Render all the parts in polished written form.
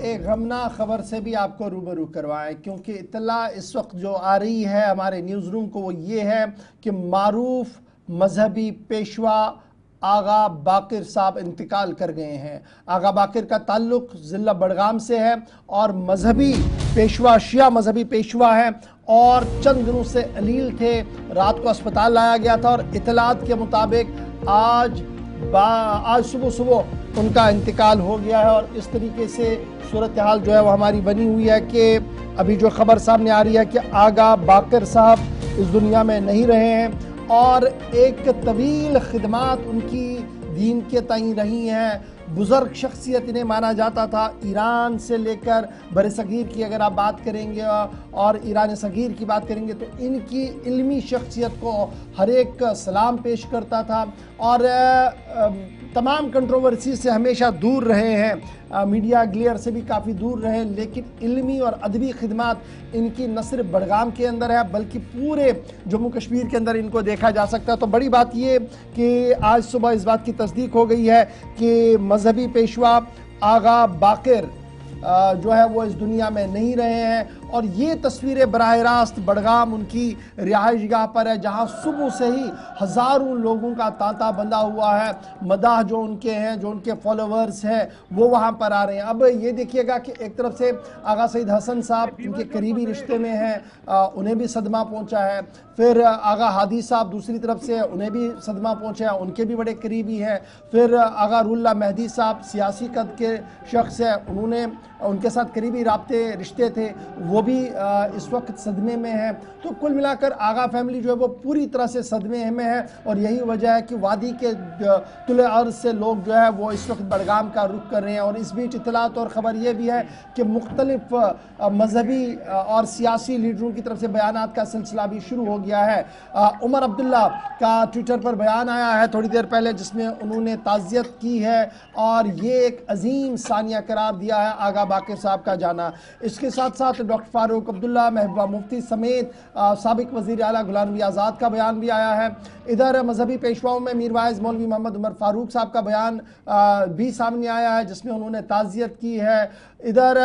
एक गमनाक खबर से भी आपको रूबरू करवाएं, क्योंकि इत्तला इस वक्त जो आ रही है हमारे न्यूज़ रूम को वो ये है कि मारूफ मजहबी पेशवा आगा बाकिर साहब इंतकाल कर गए हैं। आगा बाकिर का ताल्लुक ज़िला बडगाम से है और मजहबी पेशवा शिया मजहबी पेशवा है और चंद दिनों से अलील थे। रात को अस्पताल लाया गया था और इतलात के मुताबिक आज सुबह उनका इंतकाल हो गया है। और इस तरीके से सूरत हाल जो है वो हमारी बनी हुई है कि अभी जो खबर सामने आ रही है कि आगा बाकिर साहब इस दुनिया में नहीं रहे हैं और एक तवील खिदमात उनकी दीन के तई रही हैं। बुज़ुर्ग शख्सियत इन्हें माना जाता था। ईरान से लेकर बरसगीर की अगर आप बात करेंगे और ईरान सगीर की बात करेंगे तो इनकी इल्मी शख्सियत को हर एक सलाम पेश करता था और तमाम कंट्रोवर्सी से हमेशा दूर रहे हैं। मीडिया ग्लेयर से भी काफ़ी दूर रहे, लेकिन इल्मी और अदबी खिदमात इनकी न सिर्फ बडगाम के अंदर है बल्कि पूरे जम्मू कश्मीर के अंदर इनको देखा जा सकता है। तो बड़ी बात ये कि आज सुबह इस बात की तस्दीक हो गई है कि मजहबी पेशवा आगा बाकिर जो है वो इस दुनिया में नहीं रहे हैं। और ये तस्वीरें बराह रास्त बडगाम उनकी रिहाइश गाह पर है, जहाँ सुबह से ही हज़ारों लोगों का तांता बंधा हुआ है। मदाह जो उनके हैं, जो उनके फॉलोवर्स हैं, वो वहाँ पर आ रहे हैं। अब ये देखिएगा कि एक तरफ से आगा सईद हसन साहब उनके करीबी रिश्ते में हैं, उन्हें भी सदमा पहुँचा है। फिर आगा हादी साहब दूसरी तरफ से उन्हें भी सदमा पहुँचा है, उनके भी बड़े करीबी हैं। फिर आगा रुल्ला मेहदी साहब सियासी कद के शख्स हैं, उन्होंने उनके साथ करीबी राब्ते रिश्ते थे, वो भी इस वक्त सदमे में है। तो कुल मिलाकर आगा फैमिली जो है वो पूरी तरह से सदमे में है और यही वजह है कि वादी के तुले अर्ज से लोग जो है वो इस वक्त बडगाम का रुख कर रहे हैं। और इस बीच इतलात और ख़बर ये भी है कि मुख्तलिफ मजहबी और सियासी लीडरों की तरफ से बयानात का सिलसिला भी शुरू हो गया है। उमर अब्दुल्ला का ट्विटर पर बयान आया है थोड़ी देर पहले, जिसमें उन्होंने ताज़ियत की है और ये एक अजीम सानिया करार दिया है आगा बाकिर साहब का जाना। इसके साथ साथ डॉक्टर फारूक अब्दुल्ला, महबूबा मुफ्ती समेत साबिक वज़ीर आला गुलाम नबी आज़ाद का बयान भी आया है। इधर मजहबी पेशवाओं में मीर वाइज मौलवी मोहम्मद उमर फारूक साहब का बयान भी सामने आया है, जिसमें उन्होंने ताज़ियत की है। इधर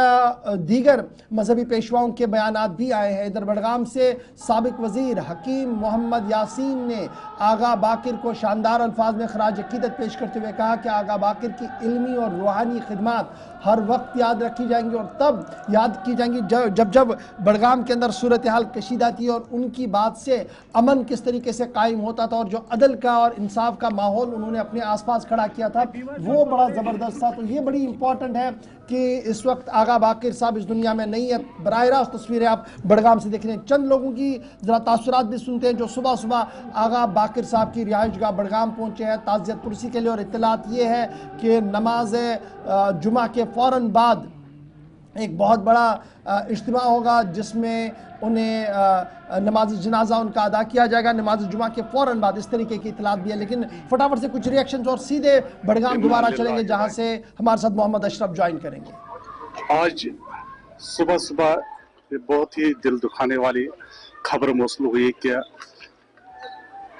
दीगर मजहबी पेशवाओं के बयानात भी आए हैं। इधर बडगाम से साबिक वज़ीर हकीम मोहम्मद यासीन ने आगा बाकिर को शानदार अल्फाज में खराज अकीदत पेश करते हुए कहा कि आगा बाकिर की इल्मी और रूहानी खिदमात हर वक्त याद रखी जाएंगी और तब याद की जाएंगी जब बडगाम के अंदर सूरत हाल कशीदा थी और उनकी बात से अमन किस तरीके से कायम होता था और जो अदल का और इंसाफ का माहौल उन्होंने अपने आसपास खड़ा किया था वो बड़ा ज़बरदस्त था। तो ये बड़ी इंपॉर्टेंट है कि इस वक्त आगा बाकिर साहब इस दुनिया में नहीं है। बराह रास्त तस्वीरें आप बडगाम से देख रहे हैं। चंद लोगों की ज़रा तासुरात भी सुनते हैं जो सुबह सुबह आगा बाकिर साहब की रिहाइश गाह बडगाम पहुँचे हैं ताज़ियत पुरसी के लिए। और इत्तलात ये है कि नमाज जुमा के फ़ौरन बाद एक बहुत बड़ा इज्तिमा होगा जिसमें उन्हें नमाज जनाजा उनका अदा किया जाएगा नमाज जुमा के फ़ौरन बाद। इस तरीके की इत्तलात भी है, लेकिन फटाफट से कुछ रिएक्शंस और सीधे बडगाम दोबारा चलेंगे जहां से हमारे साथ मोहम्मद अशरफ ज्वाइन करेंगे। आज सुबह सुबह बहुत ही दिल दुखाने वाली खबर मौसूल हुई कि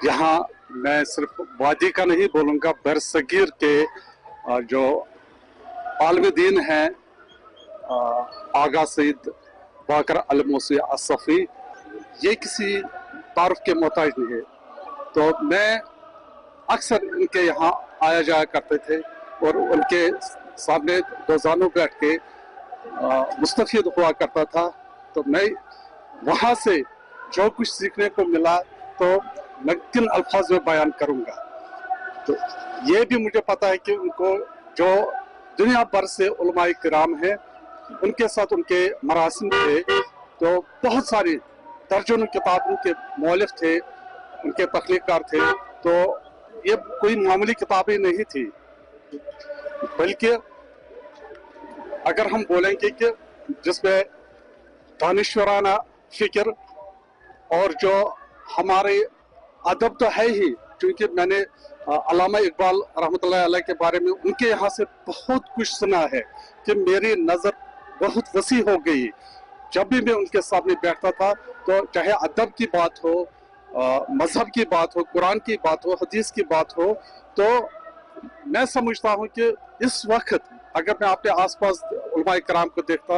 यहाँ मैं सिर्फ वादी का नहीं बोलूँगा, बरसगीर के जो आलिम दीन हैं आगा सईद बाकर अल मूसी असफ़ी, ये किसी तारुफ के मोहताज नहीं है। तो मैं अक्सर इनके यहाँ आया जाया करते थे और उनके सामने रोज़ाना बैठ के मुस्तफ़ीद हुआ करता था। तो मैं वहाँ से जो कुछ सीखने को मिला तो मैं किन अल्फाज में बयान करूँगा। तो ये भी मुझे पता है कि उनको जो दुनिया भर से उलमाए किराम हैं उनके साथ उनके मरासिम थे, तो बहुत सारी दर्जनों किताबों के मौलिफ थे, उनके तख्लीकार थे। तो ये कोई मामूली किताबें नहीं थी, बल्कि अगर हम बोलेंगे कि जिसमें दानिश्वराना फिक्र और जो हमारे अदब तो है ही, क्योंकि मैंने अल्लामा इकबाल रहमतुल्लाह अलैह के बारे में उनके यहाँ से बहुत कुछ सुना है कि मेरी नज़र बहुत वसी हो गई। जब भी मैं उनके सामने बैठता था तो चाहे अदब की बात हो, मजहब की बात हो, कुरान की बात हो, हदीस की बात हो, तो मैं समझता हूँ कि इस वक्त अगर मैं अपने आसपास उलमाए कराम को देखता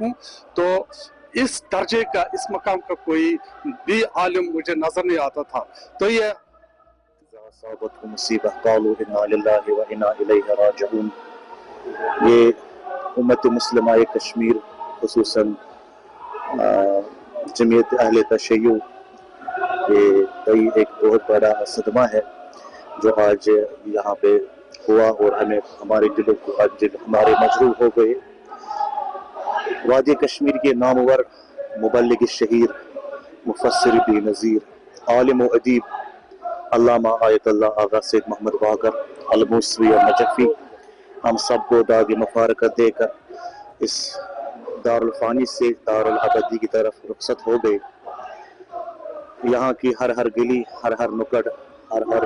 हूँ तो इस दर्जे का, इस मकाम का कोई भी आलिम मुझे नजर नहीं आता था। तो ये उम्मत मुस्लिमा कश्मीर खुसूसन जमीयत अहले तशय्युअ ये एक बहुत बड़ा सदमा है जो आज यहाँ पे हुआ और हमें हमारे दिलों को आज हमारे मजरूह हो गए। वादी कश्मीर के नामवर मुबल्लिग शहीर मुफस्सिर बेनज़ीर आलिम व अदीब अल्लामा आयतुल्लाह आगा सैयद मोहम्मद बाकर अल-मूसवी और नजफ़ी हम सबको दाग मुबारकत देकर इस दारुल फ़ानी से दारुल अबदी की तरफ रुखसत हो गए। यहाँ की हर हर गली, हर हर नुक्कड़, हर हर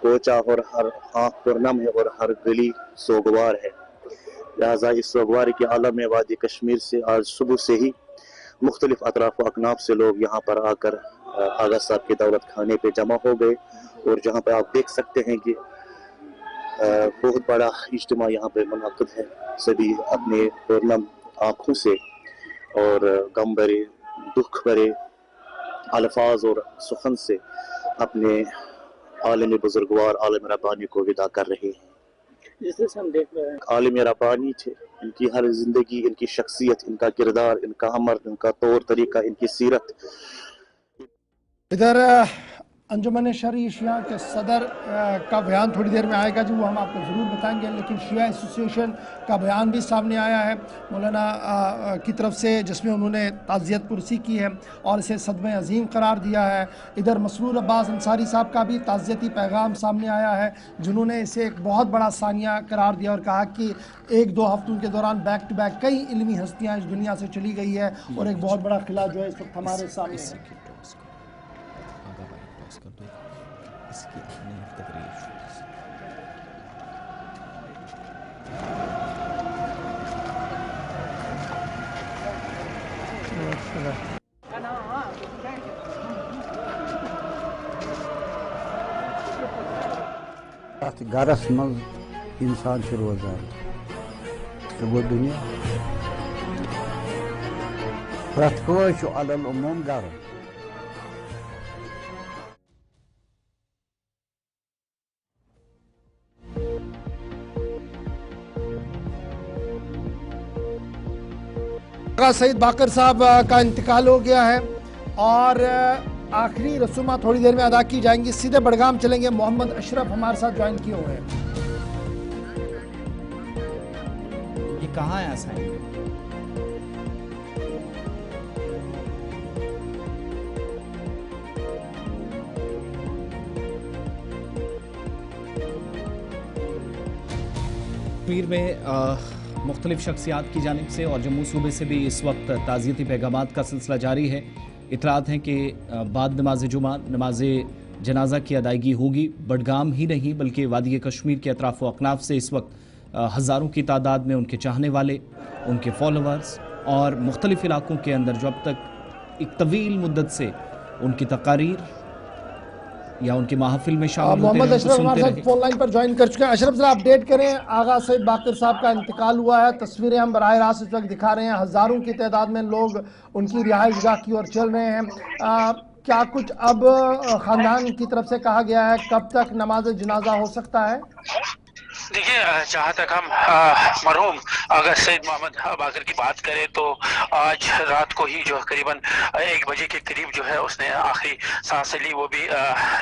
कोचा और हर आँख पुरनम है और हर गली सोगवार है। लिहाजा इस सोगवार के आलम में वादी कश्मीर से आज सुबह से ही मुख्तलिफ अतराफ व अकनाफ से लोग यहाँ पर आकर आगा साहब के दौलत खाने पे जमा हो गए और जहाँ पर आप देख सकते हैं कि बहुत बड़ा इज्तिमा यहाँ पे मुनअक़िद है। सभी अपने पुरनम आँखों से और गम भरे दुख भरे अल्फाज और सुखन से अपने आलिम बुजुर्गवार आलिम रब्बानी को विदा कर रहे हैं। जैसे हम देख रहे हैं आलिम रब्बानी थे, इनकी हर जिंदगी, इनकी शख्सियत, इनका किरदार, इनका अमर, इनका तौर तरीका, इनकी सीरत। इधर अंजुमन शरई शिया के सदर का बयान थोड़ी देर में आएगा जी, वो हम आपको ज़रूर बताएंगे, लेकिन शिया एसोसिएशन का बयान भी सामने आया है मौलाना की तरफ से, जिसमें उन्होंने ताज़ियत पुरसी की है और इसे सदमे अजीम करार दिया है। इधर मसरूर अब्बास अंसारी साहब का भी ताज़ियती पैगाम सामने आया है, जिन्होंने इसे एक बहुत बड़ा सानिया करार दिया और कहा कि एक दो हफ्तों के दौरान बैक टू बैक कई इल्मी हस्तियाँ इस दुनिया से चली गई है और एक बहुत बड़ा खिला जो है इस वक्त हमारे सामने है। इसकी अपनी तकरीर गरस मज इंसान रोजान तो वो दुनिया प्रत अलल उमूम गर सईद बाकर साहब का इंतकाल हो गया है और आखिरी रसूमा थोड़ी देर में अदा की जाएंगी। सीधे बड़गाम चलेंगे, मोहम्मद अशरफ हमारे साथ ज्वाइन किए हुए हैं। ये कहाँ है असाइन? कश्मीर में मुख्तलिफ शख्सियात की जानिब से और जम्मू सूबे से भी इस वक्त ताज़ियती पैगामात का सिलसिला जारी है। इतलात हैं कि बाद नमाज जुमा नमाज जनाजा की अदायगी होगी। बडगाम ही नहीं बल्कि वादी कश्मीर के अतराफ़ व अकनाफ से इस वक्त हज़ारों की तादाद में उनके चाहने वाले, उनके फॉलोअर्स और मुख्तलिफ इलाकों के अंदर जो अब तक एक तवील मुद्दत से उनकी तकारीर या उनकी महफिल में शामिल होते मोहम्मद अशरफ हमारे साथ फोन लाइन पर ज्वाइन कर चुके हैं। अशरफ जरा अपडेट करें, आगा सईद बाकर साहब का इंतकाल हुआ है, तस्वीरें हम बराह रास्त इस वक्त दिखा रहे हैं, हज़ारों की तादाद में लोग उनकी रिहाइश गाह की ओर चल रहे हैं। क्या कुछ अब ख़ानदान की तरफ से कहा गया है, कब तक नमाज जनाजा हो सकता है? देखिए, जहाँ तक हम मरहूम अगर सईद मोहम्मद बाकर की बात करें तो आज रात को ही जो करीबन 1 बजे के करीब जो है उसने आखिरी सांस ली, वो भी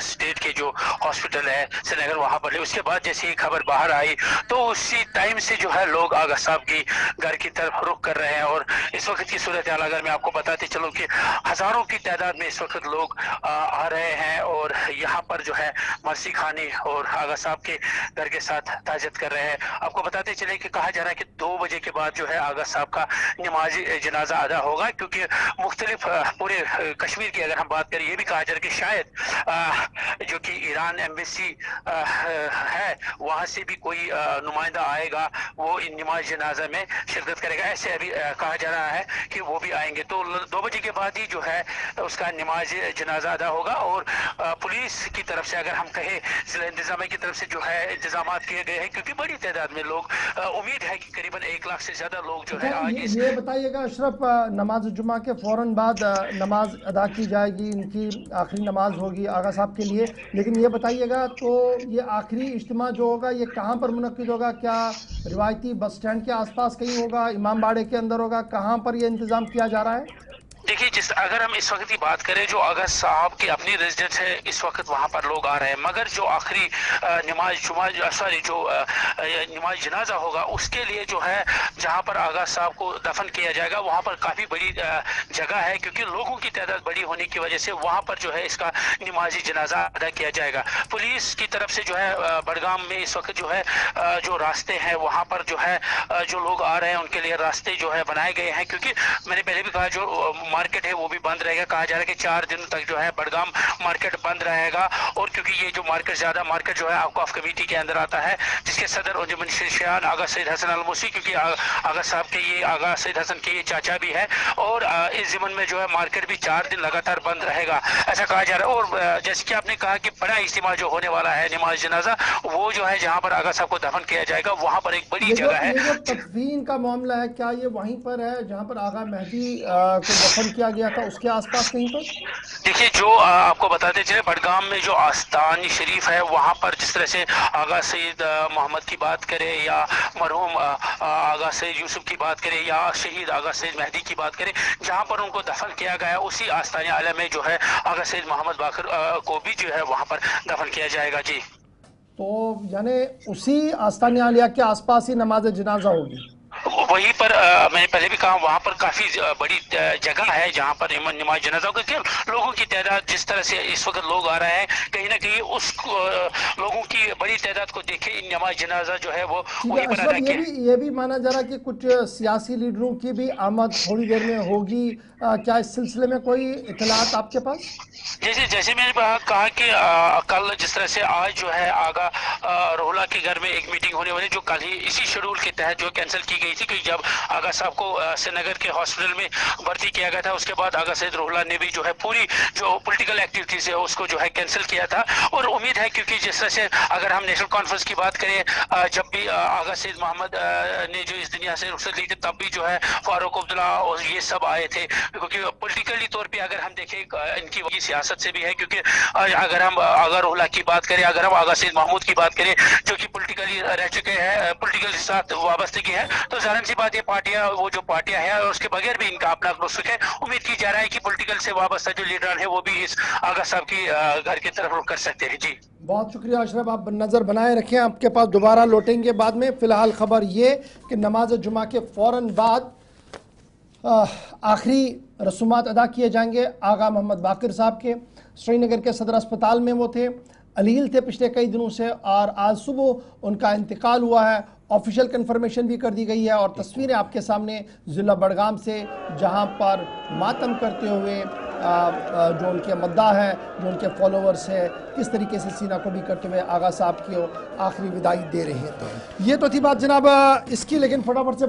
स्टेट के जो हॉस्पिटल है श्रीनगर वहाँ पर ली। उसके बाद जैसे ही खबर बाहर आई तो उसी टाइम से जो है लोग आगा साहब की घर की तरफ रुख कर रहे हैं और इस वक्त की सूरत हाल अगर मैं आपको बताते चलूँ कि हज़ारों की तादाद में इस वक्त लोग आ रहे हैं और यहाँ पर जो है मरसी खानी और आगा साहब के घर के साथ ताज़ियत कर रहे हैं। आपको बताते चले कि कहा जा रहा है कि 2 बजे के बाद जो है आगा साहब का नमाज जनाजा अदा होगा, क्योंकि मुख्तलिफ पूरे कश्मीर की अगर हम बात करें ये भी कहा जा रहा है कि शायद जो कि ईरान एम्बेसी है वहां से भी कोई नुमाइंदा आएगा, वो इन नमाज जनाजा में शिरकत करेगा। ऐसे अभी कहा जा रहा है कि वो भी आएंगे। तो 2 बजे के बाद ही जो है उसका नमाज जनाजा अदा होगा। और पुलिस की तरफ से अगर हम कहें, जिला इंतजामिया की तरफ से जो है इंतजाम किए गए हैं, क्योंकि बड़ी तादाद में लोग, उम्मीद है कि करीबन 1 लाख से ज्यादा लोग जो है आज इस ये बताइएगा अशरफ, नमाज जुमा के फौरन बाद नमाज अदा की जाएगी, इनकी आखिरी नमाज होगी आगा साहब के लिए, लेकिन ये बताइएगा तो ये आखिरी इज्तिमा जो होगा ये कहाँ पर मुनक्किद होगा? क्या रिवायती बस स्टैंड के आसपास कहीं होगा, इमाम बाड़े के अंदर होगा, कहाँ पर ये इंतज़ाम किया जा रहा है? देखिए, अगर हम इस वक्त की बात करें, जो आगा साहब की अपनी रेजिडेंस है, इस वक्त वहाँ पर लोग आ रहे हैं, मगर जो आखिरी नमाज जनाजा होगा उसके लिए जो है जहाँ पर आगा साहब को दफन किया जाएगा वहाँ पर काफ़ी बड़ी जगह है, क्योंकि लोगों की तादाद बड़ी होने की वजह से वहाँ पर जो है इसका नमाजी जनाजा अदा किया जाएगा। पुलिस की तरफ से जो है बडगाम में इस वक्त जो है जो रास्ते हैं वहाँ पर जो है जो लोग आ रहे हैं उनके लिए रास्ते जो है बनाए गए हैं, क्योंकि मैंने पहले भी कहा जो मार्केट है वो भी बंद रहेगा। कहा जा रहा है कि 4 दिन तक जो है बडगाम मार्केट बंद रहेगा। और क्योंकि ये जो मार्केट जो है औक़ाफ़ कमेटी के अंदर आता है, जिसके सदर अंजुमन शिरशान आगा सैयद हसन अल-मूसी, क्योंकि आगा साहब के ये आगा सैयद हसन के ये चाचा भी है, और इस ज़िमन में जो है मार्केट भी 4 दिन लगातार बंद रहेगा, ऐसा कहा जा रहा है। और जैसे कि आपने कहा कि बड़ा इज्तिमा जो होने वाला है नमाज जनाजा, वो जो है जहाँ पर आगा साहब को दफन किया जाएगा वहाँ पर एक बड़ी जगह है। ये जो तदफीन का मामला है, क्या ये वहीं पर है जहाँ पर आगा मेहदी को दफन किया गया था, उसके आसपास कहीं पर? देखिए, जो आपको बताते चले, बडगाम में जो आस्तानी शरीफ है वहाँ पर जिस तरह से आगा सैयद मोहम्मद की बात करें, या मरहूम आगा सैयद यूसुफ की बात करें, या शहीद आगा सैयद मेहदी की बात करें, जहाँ पर उनको दफन किया गया, उसी आस्तानी आला में जो है आगा सैयद मोहम्मद बाकर को भी जो है वहाँ पर दफन किया जाएगा। जी, तो यानी उसी आस्तानी आलिया के आसपास ही नमाज जनाजा होगी? वहीं पर मैंने पहले भी कहा वहाँ पर काफ़ी बड़ी जगह है जहाँ पर नमाज जनाजा, क्योंकि लोगों की तादाद जिस तरह से इस वक्त लोग आ रहे हैं, कहीं ना कहीं उस लोगों की बड़ी तादाद को देखे नमाज जनाजा जो है वो वहीं पर अदा किया। ये भी माना जा रहा है कि कुछ सियासी लीडरों की भी आमद थोड़ी देर में होगी, क्या इस सिलसिले में कोई इत्तलात आपके पास? जैसे मैंने कहा कि कल जिस तरह से आज जो है आगा रोहला के घर में एक मीटिंग होने वाली, जो कल ही इसी शेड्यूल के तहत जो कैंसिल की गई थी, क्योंकि जब आगा साहब को श्रीनगर के हॉस्पिटल में भर्ती किया गया था, उसके बाद आगा सैयद रोहला ने भी जो है पूरी जो पॉलिटिकल एक्टिविटीज है उसको जो है कैंसिल किया था। और उम्मीद है, क्योंकि जिस तरह से अगर हम नेशनल कॉन्फ्रेंस की बात करें, जब भी आगा सैयद मोहम्मद ने जो इस दुनिया से रुखसत ली थी, तब भी जो है फारूक अब्दुल्ला और ये सब आए थे, क्योंकि पॉलिटिकली तौर पर अगर हम देखें इनकी सियासत से भी है, क्योंकि अगर हम आगा रोहला की बात करें, अगर हम आगा सैयद महमूद की बात करें जो कि पॉलिटिकली रह चुके हैं, पॉलिटिकल के साथ वाबस्तगी है, तो जाहिर सी बात ये पार्टियां, वो जो पार्टियां हैं उसके बगैर भी इनका अपना नुस्ख है। उम्मीद की जा रहा है कि पॉलिटिकल से वाबस्ता जो लीडर है वो भी इस आगा साहब की घर की तरफ रुख कर सकते हैं। जी, बहुत शुक्रिया अशरफ, आप नज़र बनाए रखें, आपके पास दोबारा लौटेंगे बाद में। फ़िलहाल ख़बर ये कि नमाज जुमा के फ़ौरन बाद आखिरी रसूमात अदा किए जाएंगे। आगा मोहम्मद बाकर साहब के श्रीनगर के सदर अस्पताल में वो थे, अलील थे पिछले कई दिनों से, और आज सुबह उनका इंतकाल हुआ है। ऑफिशियल कन्फर्मेशन भी कर दी गई है, और तस्वीरें आपके सामने ज़िला बडगाम से, जहां पर मातम करते हुए जो उनके मद्दा है, जो उनके फॉलोवर्स है, किस तरीके से सीना को भी करते हुए आगा साहब की आखिरी विदाई दे रहे हैं। ये तो थी बात जनाब इसकी, लेकिन फटाफट से